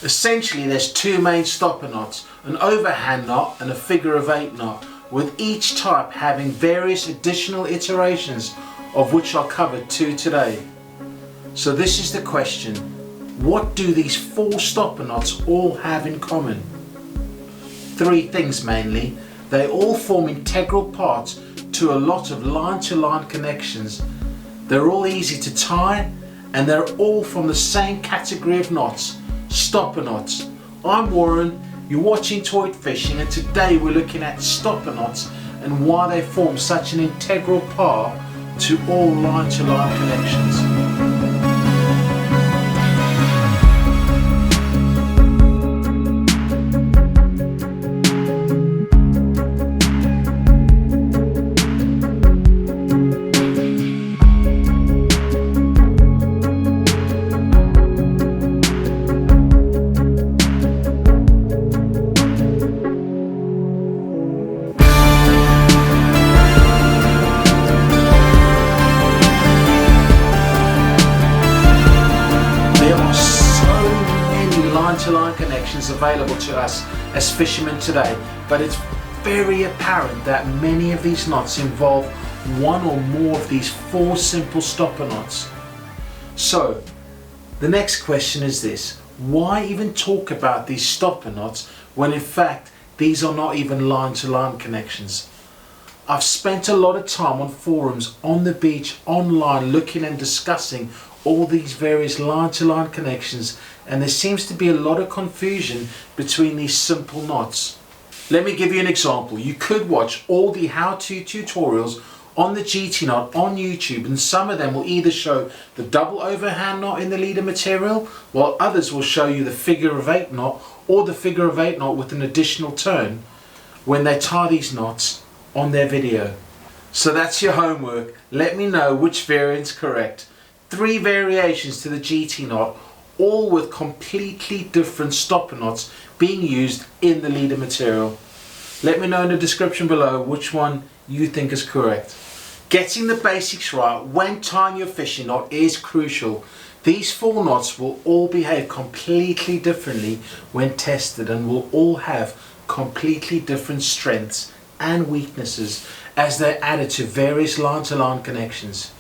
Essentially there's two main stopper knots, an overhand knot and a figure of eight knot, with each type having various additional iterations, of which I'll cover two today. So this is the question: what do these four stopper knots all have in common? Three things mainly. They all form integral parts to a lot of line-to-line connections. They're all easy to tie, and they're all from the same category of knots, stopper knots. I'm Warren, you're watching Toit Fishing, and today we're looking at stopper knots and why they form such an integral part to all line-to-line connections. Line-to-line connections available to us as fishermen today, but it's very apparent that many of these knots involve one or more of these four simple stopper knots. So the next question is this: why even talk about these stopper knots when in fact these are not even line-to-line connections? I've spent a lot of time on forums, on the beach, online, looking and discussing all these various line-to-line connections, and there seems to be a lot of confusion between these simple knots. Let me give you an example. You could watch all the how-to tutorials on the GT knot on YouTube, and some of them will either show the double overhand knot in the leader material, while others will show you the figure of eight knot or the figure of eight knot with an additional turn when they tie these knots on their video. So that's your homework. Let me know which variant's correct. 3 variations to the GT knot, all with completely different stopper knots being used in the leader material. Let me know in the description below which one you think is correct. Getting the basics right when tying your fishing knot is crucial. These 4 knots will all behave completely differently when tested, and will all have completely different strengths and weaknesses as they're added to various line-to-line connections.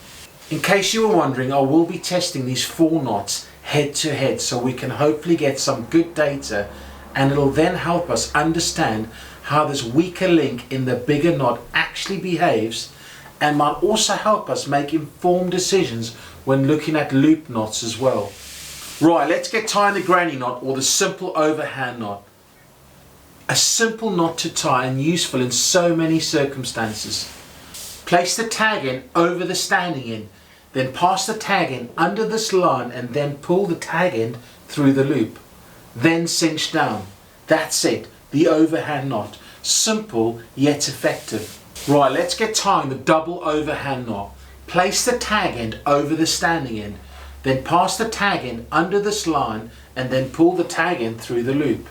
In case you were wondering, I will be testing these 4 knots head to head, so we can hopefully get some good data, and it'll then help us understand how this weaker link in the bigger knot actually behaves, and might also help us make informed decisions when looking at loop knots as well. Right, let's get tying the granny knot, or the simple overhand knot. A simple knot to tie and useful in so many circumstances. Place the tag end over the standing end, then pass the tag end under this line and then pull the tag end through the loop. Then cinch down. That's it, the overhand knot. Simple yet effective. Right, let's get tying the double overhand knot. Place the tag end over the standing end, then pass the tag end under this line and then pull the tag end through the loop.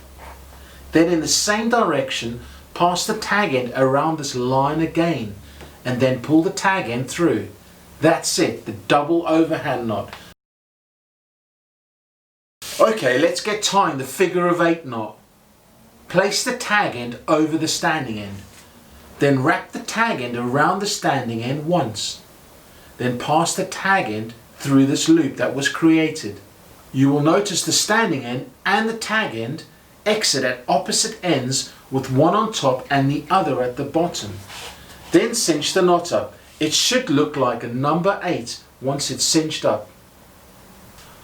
Then in the same direction, pass the tag end around this line again and then pull the tag end through. That's it, the double overhand knot. Okay, let's get tying the figure of eight knot. Place the tag end over the standing end. Then wrap the tag end around the standing end once. Then pass the tag end through this loop that was created. You will notice the standing end and the tag end exit at opposite ends, with one on top and the other at the bottom. Then cinch the knot up. It should look like a number 8 once it's cinched up.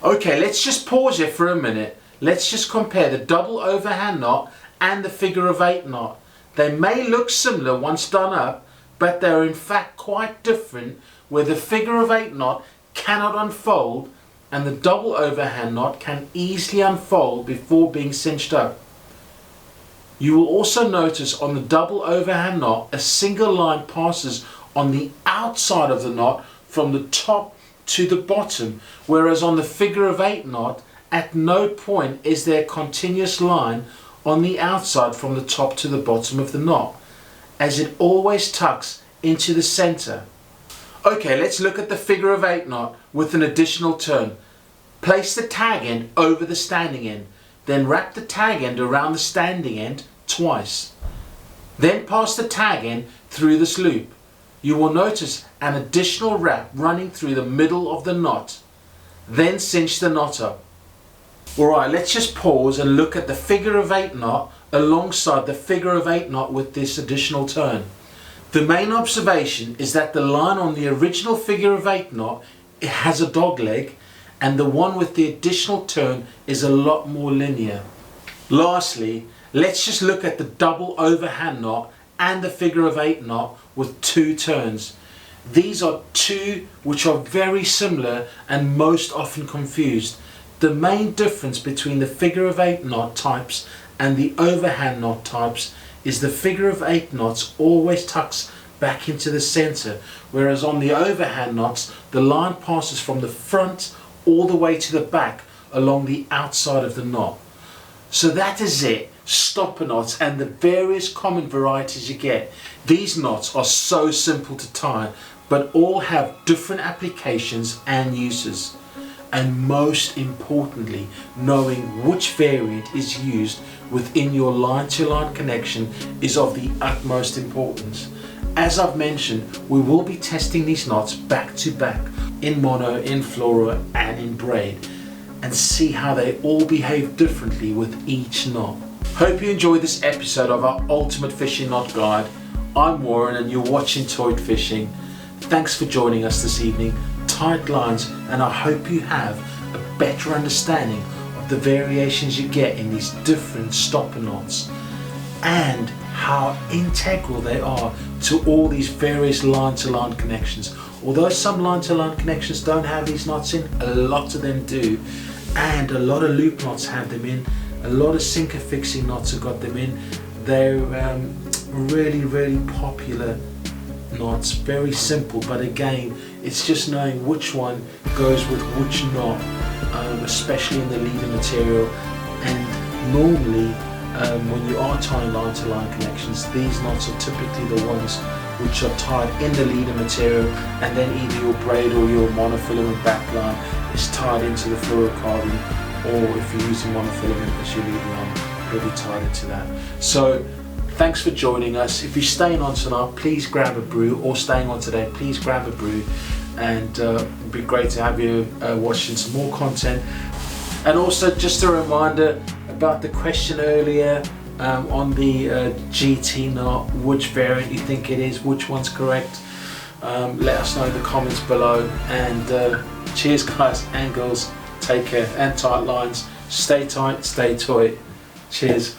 Okay, let's just pause here for a minute. Let's just compare the double overhand knot and the figure of 8 knot. They may look similar once done up, but they're in fact quite different, where the figure of 8 knot cannot unfold and the double overhand knot can easily unfold before being cinched up. You will also notice on the double overhand knot a single line passes on the outside of the knot from the top to the bottom, whereas on the figure of 8 knot at no point is there a continuous line on the outside from the top to the bottom of the knot, as it always tucks into the center. Okay, let's look at the figure of 8 knot with an additional turn. Place the tag end over the standing end, then wrap the tag end around the standing end twice. Then pass the tag end through this loop. You will notice an additional wrap running through the middle of the knot. Then cinch the knot up. Alright, let's just pause and look at the figure of 8 knot alongside the figure of 8 knot with this additional turn. The main observation is that the line on the original figure of 8 knot, it has a dog leg, and the one with the additional turn is a lot more linear. Lastly, let's just look at the double overhand knot and the figure of 8 knot with 2 turns. These are two which are very similar and most often confused. The main difference between the figure of 8 knot types and the overhand knot types is the figure of 8 knots always tucks back into the center, whereas on the overhand knots the line passes from the front all the way to the back along the outside of the knot. So that is it, stopper knots and the various common varieties you get. These knots are so simple to tie, but all have different applications and uses. And most importantly, knowing which variant is used within your line-to-line connection is of the utmost importance. As I've mentioned, we will be testing these knots back to back in mono, in fluoro and in braid, and see how they all behave differently with each knot. Hope you enjoyed this episode of our Ultimate Fishing Knot Guide. I'm Warren and you're watching Toit Fishing. Thanks for joining us this evening. Tight lines, and I hope you have a better understanding of the variations you get in these different stopper knots and how integral they are to all these various line-to-line connections. Although some line-to-line connections don't have these knots in, a lot of them do, and a lot of loop knots have them in, a lot of sinker fixing knots have got them in. They're really popular knots, very simple, but again it's just knowing which one goes with which knot, especially in the leader material. And normally when you are tying line to line connections, these knots are typically the ones which are tied in the leader material, and then either your braid or your monofilament backline is tied into the fluorocarbon, or if you're using monofilament as your lead line, it'll be tied into that. So thanks for joining us. If you're staying on tonight, please grab a brew, or staying on today, please grab a brew, and it'd be great to have you watching some more content. And also just a reminder about the question earlier on the GT knot, which variant you think it is, which one's correct. Let us know in the comments below, and cheers guys and girls, take care, and tight lines, stay tight, stay toy. Cheers.